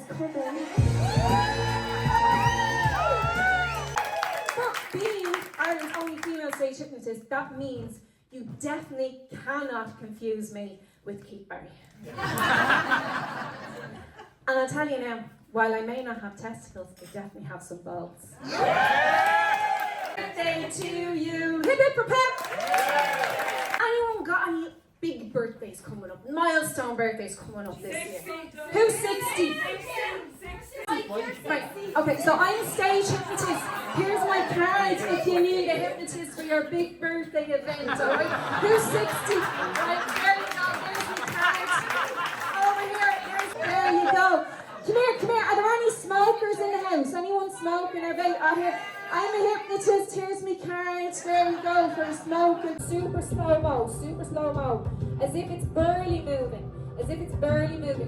coming. But being Ireland's only female stage hypnotist, that means you definitely cannot confuse me with Keith Barry. And I'll tell you now, while I may not have testicles, I definitely have some balls. Birthday to you. Hip hip for pep. Anyone got any big birthdays coming up? Milestone birthdays coming up this year. Who's 60? 60. Right. Okay, so I'm stage hypnotist. Here's my card if you need a hypnotist for your big birthday event, alright? Who's 60? Right, there you go, there's my card. Over here, there you go. Come here, are there any smokers in the house? Anyone smoking or vape? I'm a hypnotist, here's my card. There we go for smoking. Super slow-mo, as if it's barely moving.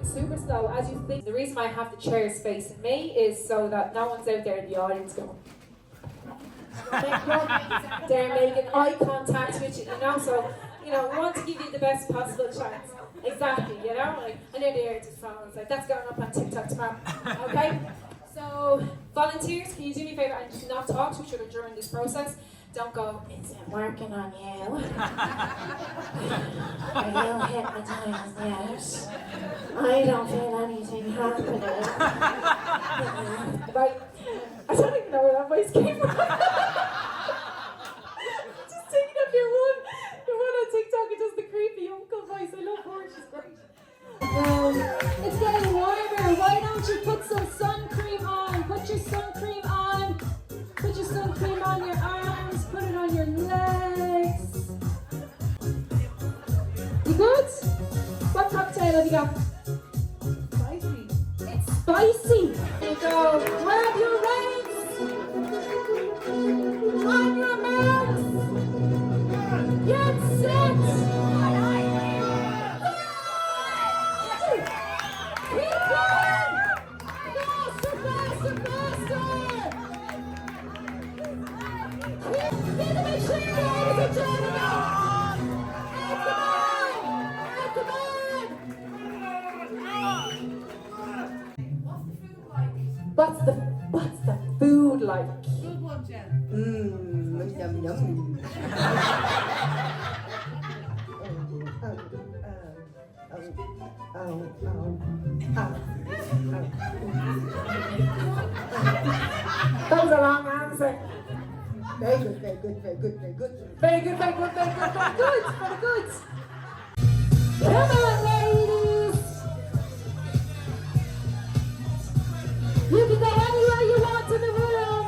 Super slow, as you think. The reason why I have the chairs facing me is so that no one's out there in the audience going, they're making eye contact with you, so, we want to give you the best possible chance. Exactly, like, and then they're just following, like, that's going up on TikTok tomorrow, okay? So, volunteers, can you do me a favour and just not talk to each other during this process? Don't go, is it working on you? Are you hypnotized yet? I don't feel anything happening. Right, I don't even know where that voice came from. Just taking up the one on TikTok, it does the creepy uncle voice. I love her, she's great. It's getting warmer. Why don't you put some sun cream on? Put your sun cream on. Put your sun cream on your arms. Put it on your legs. You good? What cocktail have you got? Spicy. It's spicy. There you go. Grab your legs. On your mouth. Get set. What's the food like? Good one, Jen. Yum yum. That was a long answer. Very good. Very good. Come on, ladies. You can go anywhere you want in the room.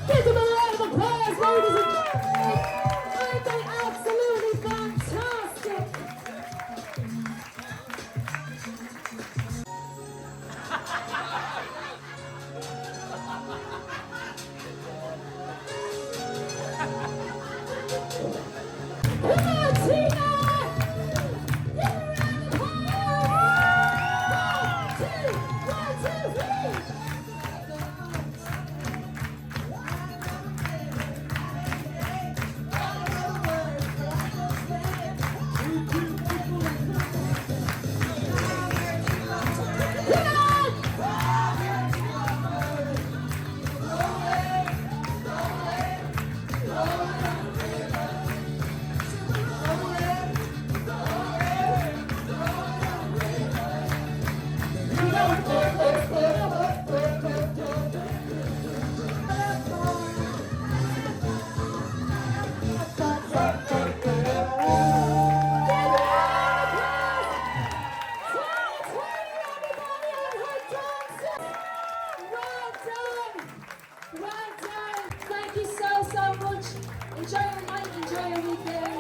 Give them a round of applause, ladies and gentlemen. Aren't they absolutely fantastic? Come on, Tina! Well done. Thank you so much. Enjoy your night, enjoy your weekend.